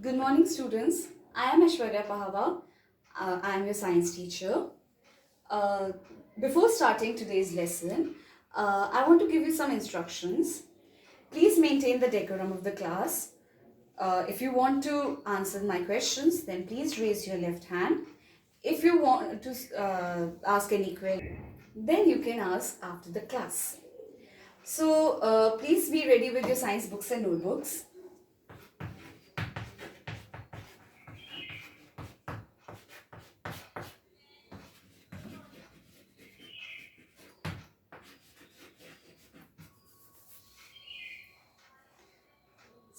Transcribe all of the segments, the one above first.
Good morning, students. I am Aishwarya Pahava. I am your science teacher. Uh, Before starting today's lesson, I want to give you some instructions. Please maintain the decorum of the class. If you want to answer my questions, then please raise your left hand. If you want to ask any query, then you can ask after the class. So, please be ready with your science books and notebooks.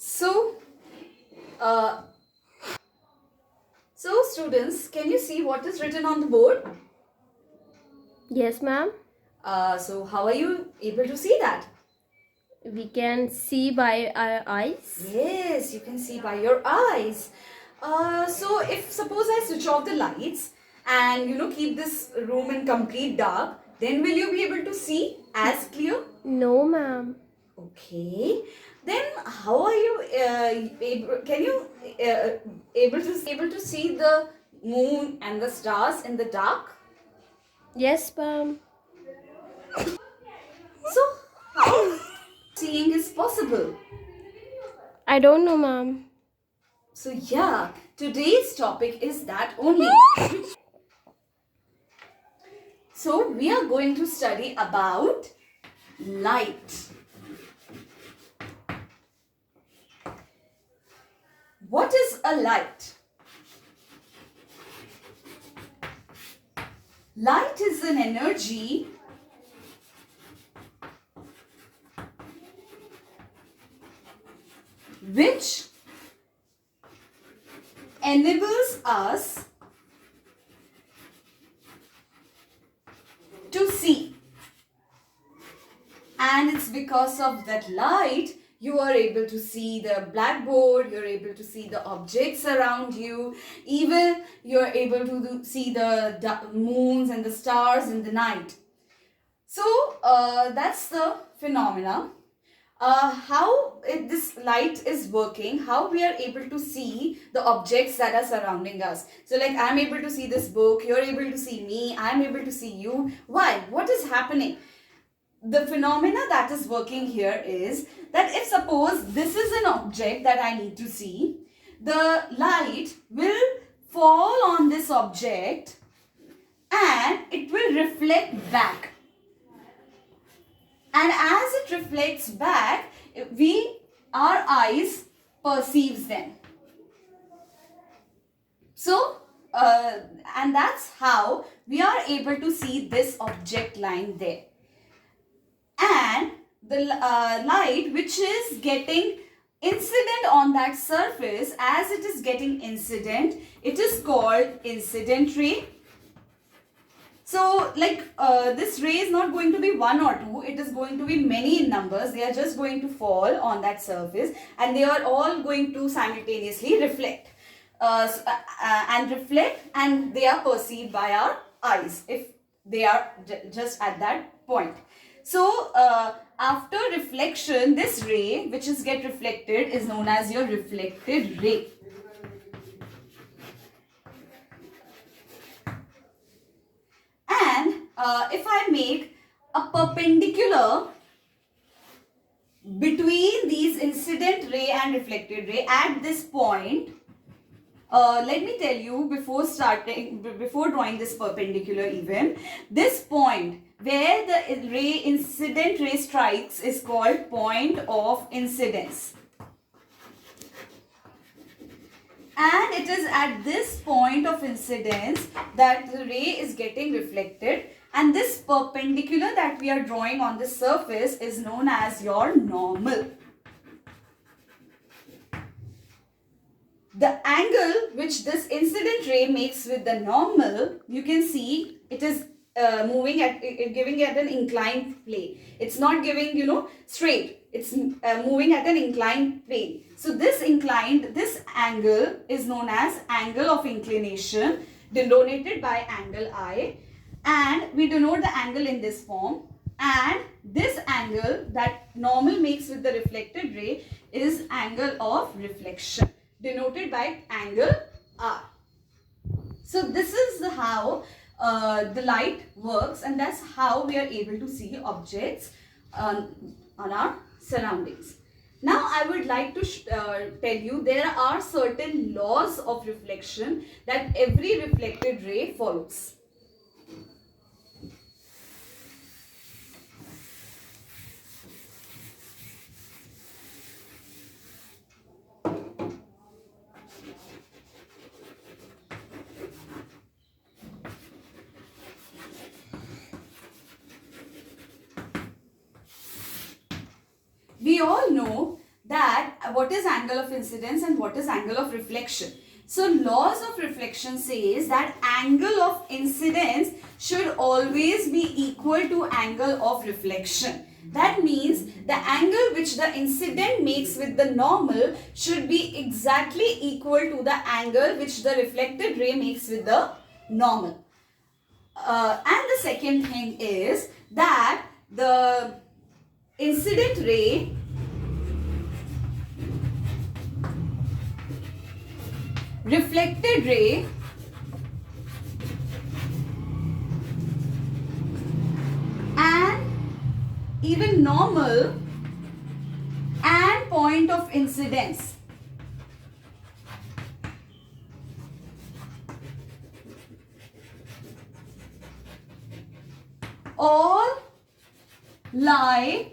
So, uh, students, can you see what is written on the board? Yes, ma'am. So how are you able to see that? We can see by our eyes. Yes, you can see by your eyes. So if suppose I switch off the lights and keep this room in complete dark, then will you be able to see as clear? No, ma'am. Okay. Then how are you can you able to see the moon and the stars in the dark? Yes, ma'am. So how seeing is possible? I don't know, ma'am. So yeah, today's topic is that only. So we are going to study about light. What is a light? Light is an energy which enables us to see, and it's because of that light you are able to see the blackboard, you're able to see the objects around you, even you're able to see the moons and the stars in the night. So that's the phenomena. How this light is working, how we are able to see the objects that are surrounding us. So like I'm able to see this book, you're able to see me, I'm able to see you. Why? What is happening? The phenomena that is working here is that if suppose this is an object that I need to see, the light will fall on this object and it will reflect back. And as it reflects back, our eyes perceives them. So, and that's how we are able to see this object line there. And the light which is getting incident on that surface, as it is getting incident, it is called incident ray. So like this ray is not going to be one or two, it is going to be many in numbers. They are just going to fall on that surface and they are all going to simultaneously reflect and reflect, and they are perceived by our eyes if they are just at that point. So after reflection, this ray which is get reflected is known as your reflected ray. And if I make a perpendicular between these incident ray and reflected ray at this point, let me tell you before drawing this perpendicular even, this point where the incident ray strikes is called point of incidence. And it is at this point of incidence that the ray is getting reflected, and this perpendicular that we are drawing on the surface is known as your normal. The angle which this incident ray makes with the normal, you can see it is moving at giving it an inclined plane. It's not giving straight. It's moving at an inclined plane. So this angle is known as angle of inclination, denoted by angle I, and we denote the angle in this form. And this angle that normal makes with the reflected ray is angle of reflection. denoted by angle R. So this is how the light works, and that's how we are able to see objects on our surroundings. Now I would like to tell you there are certain laws of reflection that every reflected ray follows. We all know that what is angle of incidence and what is angle of reflection. So laws of reflection says that angle of incidence should always be equal to angle of reflection. That means the angle which the incident makes with the normal should be exactly equal to the angle which the reflected ray makes with the normal. And the second thing is that the incident ray reflected ray and even normal and point of incidence all lie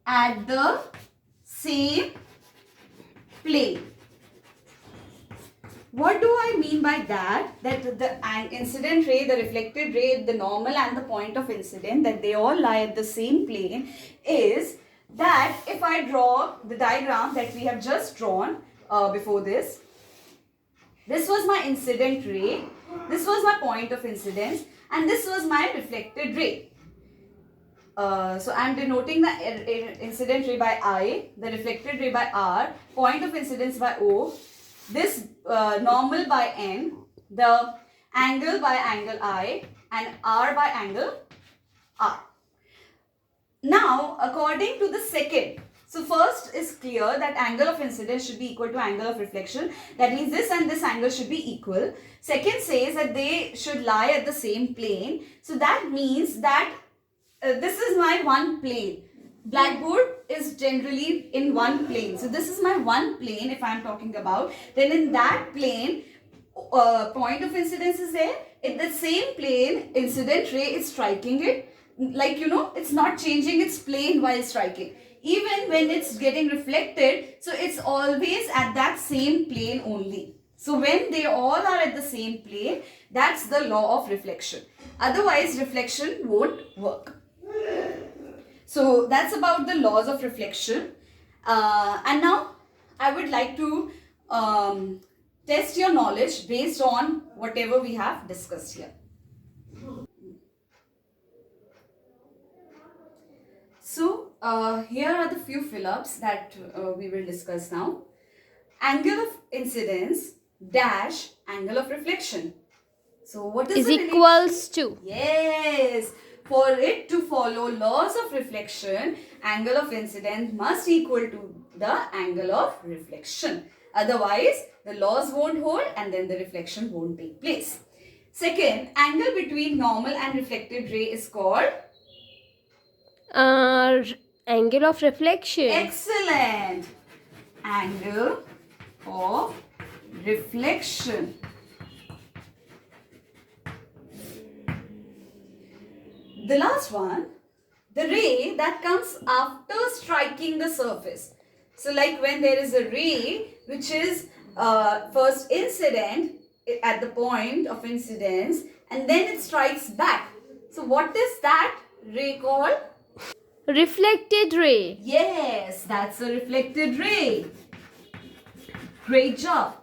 at the same plane. What do I mean by that? That the incident ray, the reflected ray, the normal and the point of incident, that they all lie at the same plane, is that if I draw the diagram that we have just drawn before this, this was my incident ray, this was my point of incidence, and this was my reflected ray. So I am denoting the incident ray by I, the reflected ray by R, point of incidence by O, this normal by N, the angle by angle I, and R by angle R. Now, according to the second, so first is clear that angle of incidence should be equal to angle of reflection. That means this and this angle should be equal. Second says that they should lie at the same plane. So that means that this is my one plane. Blackboard is generally in one plane. So this is my one plane if I am talking about. Then in that plane, point of incidence is there. In the same plane, incident ray is striking it. Like, you know, it's not changing its plane while striking. Even when it's getting reflected, so it's always at that same plane only. So when they all are at the same plane, that's the law of reflection. Otherwise, reflection won't work. So that's about the laws of reflection. And now I would like to test your knowledge based on whatever we have discussed here. So here are the few fill-ups that we will discuss now. Angle of incidence dash angle of reflection. So what is equals to? Yes. For it to follow laws of reflection, angle of incidence must equal to the angle of reflection. Otherwise, the laws won't hold and then the reflection won't take place. Second, angle between normal and reflected ray is called? Angle of reflection. Excellent. Angle of reflection. The last one, the ray that comes after striking the surface. So like when there is a ray which is first incident at the point of incidence and then it strikes back. So what is that ray called? Reflected ray. Yes, that's a reflected ray. Great job.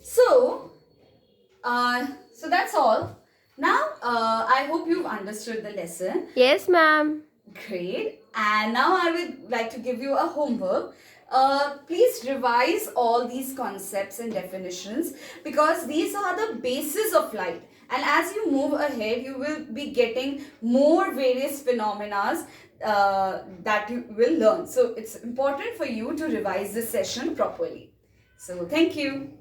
So that's all. Now, I hope you've understood the lesson. Yes, ma'am. Great. And now I would like to give you a homework. Please revise all these concepts and definitions because these are the basis of light. And as you move ahead, you will be getting more various phenomena that you will learn. So it's important for you to revise this session properly. So thank you.